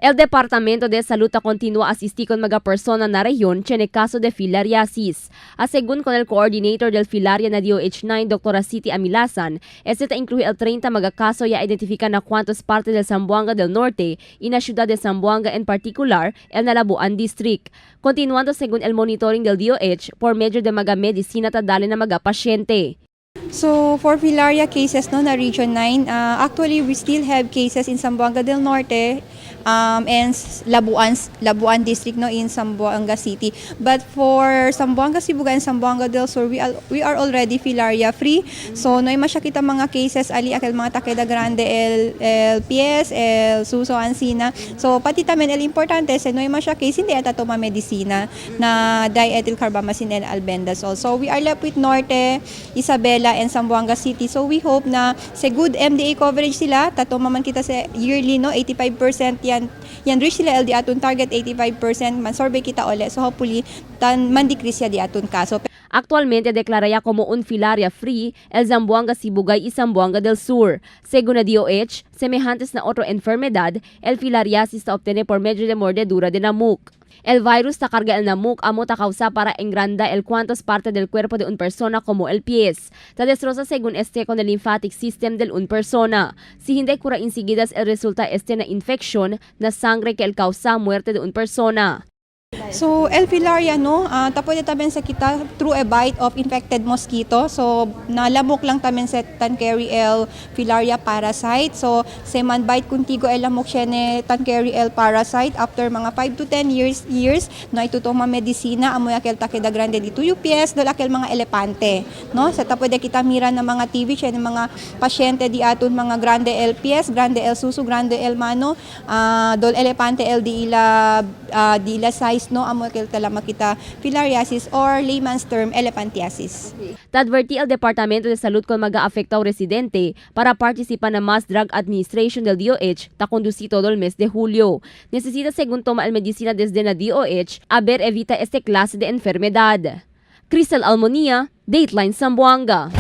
El Departamento de Salud continúa asistir con mga persona na rehiyon tiene caso de filariasis. Según con el coordinator del filaria na DOH9, Dr. City Amilasan, este incluye el 30 mga caso ya identifica na cuantos parte del Zamboanga del Norte y na ciudad de Zamboanga en particular, el Nalabuan District. Continuando según el monitoring del DOH, por medio de mga medisina tadali na mga pasyente. So for filaria cases no na Region 9, actually we still have cases in Zamboanga del Norte and Labuan District no in Zamboanga City. But for Zamboanga Sibuga and Zamboanga del Sur, we are already filaria free. So no masya kita mga cases ali akal mga Takeda Grande el PS, el Suso Ancina. So pati tamen el importante sa no masya case hindi ata toma medicina na diethyl carbamazine and albendazole. So we are left with Norte, Isabela and Zamboanga City. So we hope na sa good MDA coverage sila, tatoma man kita sa yearly no 85% yan reach sila LD aton target 85% man survey kita uli. So hopefully man decrease ya di aton kaso. Actualmente declaraya como un filaria free el Zamboanga Sibugay y Zamboanga del Sur. Según la DOH, semejantes na otra enfermedad, el filariasis ta obtiene por medio de mordedura de namuk. El virus ta carga el namuk amo ta causa para engranda el cuantos parte del cuerpo de un persona como el pies. Ta destroza según este con el lymphatic system del un persona. Si hindi cura inseguidas el resulta este na infection na sangre que el causa muerte de un persona. So, el filaria, no, pwede tamen sa kita through a bite of infected mosquito. So, nalamok lang tamen sa Tancari el filaria parasite. So, sa man bite kuntigo el lamok siya ni Tancari el parasite. After mga 5 to 10 years no, itutong mga medisina, amoy akel Takeda Grande dito UPS, dol akel mga elepante. No? Sa pwede kita mira ng mga TV siya ng mga pasyente di aton mga Grande el PS, Grande el Susu, Grande el Mano, dol elepante el di ila size no amo kel tala makita filariasis or layman's term elephantiasis. Tadverti el Departamento de Salud con mag-aafektaw residente para participan na Mass Drug Administration del DOH ta conduci todo el mes de julio. Necesita según toma el medicina desde na DOH haber evita este clase de enfermedad. Cristel Almonía, Dateline Zamboanga.